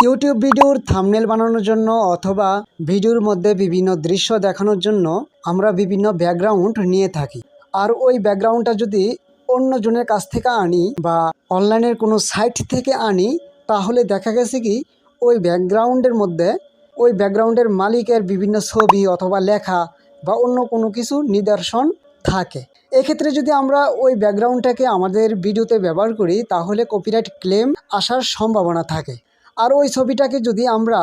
YouTube ভিডিওর thumbnail বানানোর জন্য অথবা ভিডিওর মধ্যে বিভিন্ন দৃশ্য দেখানোর জন্য আমরা বিভিন্ন ব্যাকগ্রাউন্ড নিয়ে থাকি। আর ওই ব্যাকগ্রাউন্ডটা যদি অন্যজনের কাছ থেকে আনি বা অনলাইনের কোনো সাইট থেকে আনি, তাহলে দেখা গেছে কি ওই ব্যাকগ্রাউন্ডের মধ্যে ওই ব্যাকগ্রাউন্ডের মালিকের বিভিন্ন ছবি অথবা লেখা বা অন্য কোনো কিছু নিদর্শন থাকে। এক্ষেত্রে যদি আমরা ওই ব্যাকগ্রাউন্ডটাকে আমাদের ভিডিওতে ব্যবহার করি, তাহলে কপিরাইট ক্লেম আসার সম্ভাবনা থাকে। আর ওই ছবিটাকে যদি আমরা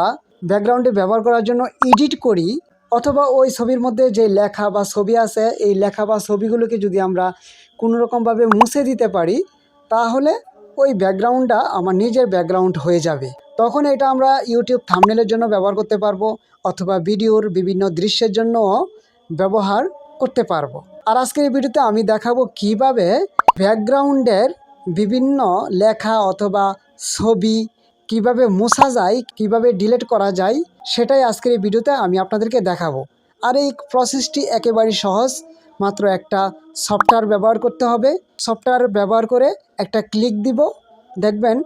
ব্যাকগ্রাউন্ডে ব্যবহার করার জন্য এডিট করি, অথবা ওই ছবির মধ্যে যে লেখা বা ছবি আছে, এই লেখা বা ছবিগুলোকে যদি আমরা কোনোরকমভাবে মুছে দিতে পারি, তাহলে ওই ব্যাকগ্রাউন্ডটা আমার নিজের ব্যাকগ্রাউন্ড হয়ে যাবে। তখন এটা আমরা ইউটিউব থাম্বনেলের জন্য ব্যবহার করতে পারবো, অথবা ভিডিওর বিভিন্ন দৃশ্যের জন্য ব্যবহার করতে পারবো। আর আজকের এই ভিডিওতে আমি দেখাবো কিভাবে ব্যাকগ্রাউন্ডের বিভিন্ন লেখা অথবা ছবি কিভাবে মোছা যায়, কিভাবে ডিলিট করা যায়, সেটাই আজকের এই ভিডিওতে আমি আপনাদেরকে দেখাবো। আর এই প্রসেসটি একেবারেই সহজ। মাত্র একটা সফটওয়্যার ব্যবহার করতে হবে। সফটওয়্যার ব্যবহার করে একটা ক্লিক দিব, দেখবেন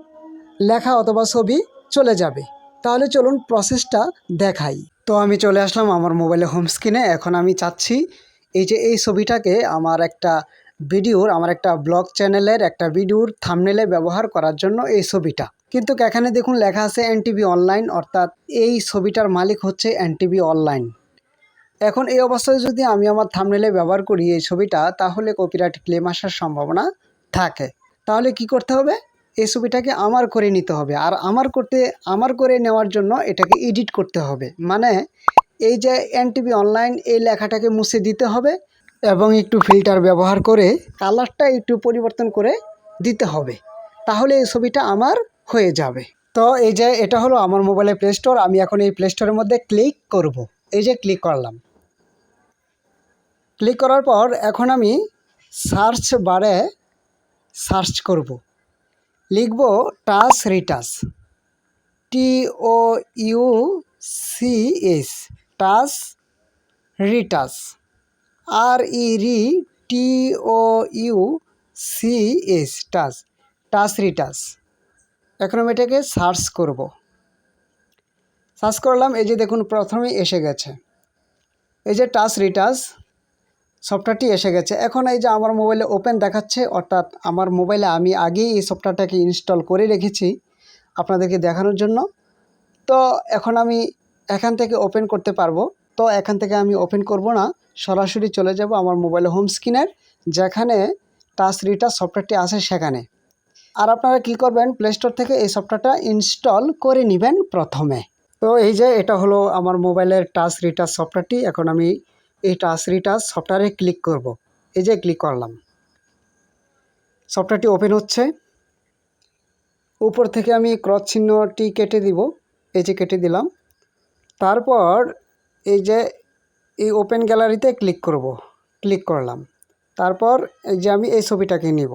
লেখা অথবা ছবি চলে যাবে। তাহলে চলুন প্রসেসটা দেখাই। তো আমি চলে আসলাম আমার মোবাইলে হোম স্ক্রিনে। এখন আমি চাচ্ছি এই ছবিটাকে আমার একটা ব্লগ চ্যানেলের একটা ভিডিওর থাম্বনেলে ব্যবহার করার জন্য এই ছবিটা। কিন্তু এখানে দেখুন লেখা আছে এনটিভি অনলাইন, অর্থাৎ এই ছবিটার মালিক হচ্ছে এনটিভি অনলাইন। এখন এই অবস্থায় যদি আমি আমার থাম্বনেলে ব্যবহার করি এই ছবিটা, তাহলে কপিরাইট ক্লেম আসার সম্ভাবনা থাকে। তাহলে কি করতে হবে? এই ছবিটাকে আমার করে নিতে হবে। আর আমার করে নেওয়ার জন্য এটাকে এডিট করতে হবে। মানে এই যে এনটিভি অনলাইন এই লেখাটাকে মুছে দিতে হবে এবং একটু ফিল্টার ব্যবহার করে কালারটা একটু পরিবর্তন করে দিতে হবে। তাহলে এই ছবিটা আমার হয়ে যাবে। তো এই যে এটা হলো আমার মোবাইলের প্লে স্টোর। আমি এখন এই প্লে স্টোরের মধ্যে ক্লিক করব। এই যে ক্লিক করলাম। ক্লিক করার পর এখন আমি সার্চ বারে সার্চ করব, লিখব touch retouch, TOUCH, touch retouch, RETOUCH, touch retouch. এখন আমি এটাকে সার্চ করব। সার্চ করলাম, এই যে দেখুন প্রথমে এসে গেছে, এই যে টাচ রিটাচ সফটওয়্যারটি এসে গেছে। এখন এই যে আমার মোবাইলে ওপেন দেখাচ্ছে, অর্থাৎ আমার মোবাইলে আমি আগেই এই সফটওয়্যারটাকে ইনস্টল করে রেখেছি আপনাদেরকে দেখানোর জন্য। তো এখন আমি এখান থেকে ওপেন করতে পারবো। তো এখান থেকে আমি ওপেন করব না, সরাসরি চলে যাব আমার মোবাইলে হোম স্ক্রিনের, যেখানে টাচ রিটাচ সফটওয়্যারটি আছে সেখানে। আর আপনারা কি করবেন, প্লে স্টোর থেকে এই সফটওয়্যারটা ইনস্টল করে নেবেন প্রথমে। তো এই যে এটা হলো আমার মোবাইলের টাচ রিটাচ সফটওয়্যারটি। এখন আমি এই টাচ রিটাচ সফটওয়্যারে ক্লিক করব। এই যে ক্লিক করলাম, সফটওয়্যারটি ওপেন হচ্ছে। উপর থেকে আমি ক্রস চিহ্নটি কেটে দিব, এই যে কেটে দিলাম। তারপর এই যে এই ওপেন গ্যালারিতে ক্লিক করব, ক্লিক করলাম। তারপর এই যে আমি এই ছবিটাকে নিব,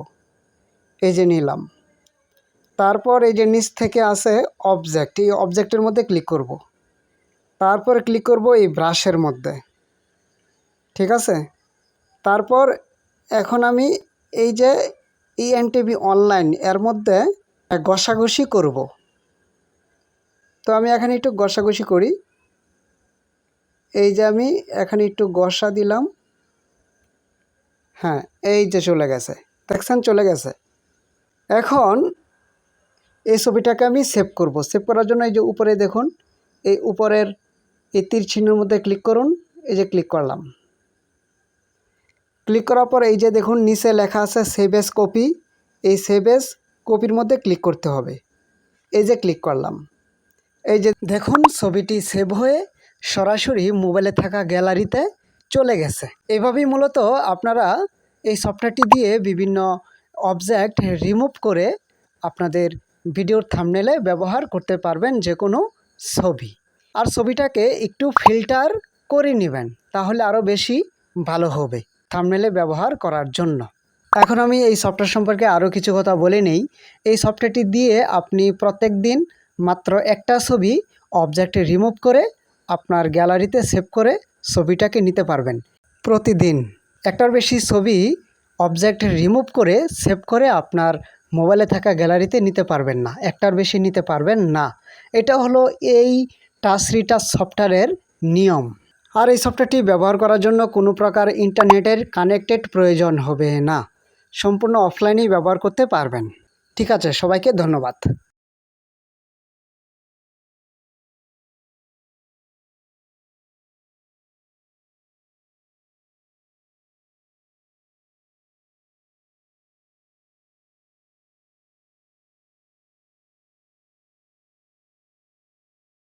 এই যে নিলাম। তারপর এই যে নিচ থেকে আছে অবজেক্ট, এই অবজেক্টের মধ্যে ক্লিক করব। তারপর ক্লিক করব এই ব্রাশের মধ্যে, ঠিক আছে। তারপর এখন আমি এই যে এনটিভি অনলাইন এর মধ্যে ঘষাঘষি করব। তো আমি এখানে একটু ঘষাঘষি করি। এই যে আমি এখানে একটু ঘষা দিলাম। হ্যাঁ, এই যে চলে গেছে, দেখছেন চলে গেছে। এখন এই ছবিটাকে আমি সেভ করব। সেভ করার জন্য এই যে উপরে দেখুন, এই উপরের এই তীর চিহ্নের মধ্যে ক্লিক করুন। এই যে ক্লিক করলাম। ক্লিক করার পর এই যে দেখুন নিচে লেখা আছে সেভ এজ কপি। এই সেভ এজ কপির মধ্যে ক্লিক করতে হবে। এই যে ক্লিক করলাম। এই যে দেখুন ছবিটি সেভ হয়ে সরাসরি মোবাইলে থাকা গ্যালারিতে চলে গেছে। এভাবেই মূলত আপনারা এই সফটওয়্যারটি দিয়ে বিভিন্ন অবজেক্ট রিমুভ করে আপনাদের ভিডিওর থাম্বনেলে ব্যবহার করতে পারবেন যে কোনো ছবি। আর ছবিটাকে একটু ফিল্টার করে নেবেন, তাহলে আরও বেশি ভালো হবে থাম্বনেলে ব্যবহার করার জন্য। এখন আমি এই সফটওয়্যার সম্পর্কে আরও কিছু কথা বলে নেই। এই সফটওয়্যারটি দিয়ে আপনি প্রত্যেক দিন মাত্র একটা ছবি অবজেক্টে রিমুভ করে আপনার গ্যালারিতে সেভ করে ছবিটাকে নিতে পারবেন। প্রতিদিন একটার বেশি ছবি অবজেক্ট রিমুভ করে সেভ করে আপনার মোবাইলে থাকা গ্যালারিতে নিতে পারবেন না, একটার বেশি নিতে পারবেন না। এটা হলো এই টাচ রিটাচ সফটওয়্যারের নিয়ম। আর এই সফটওয়্যারটি ব্যবহার করার জন্য কোনো প্রকার ইন্টারনেটের কানেক্টেড প্রয়োজন হবে না, সম্পূর্ণ অফলাইনেই ব্যবহার করতে পারবেন। ঠিক আছে, সবাইকে ধন্যবাদ।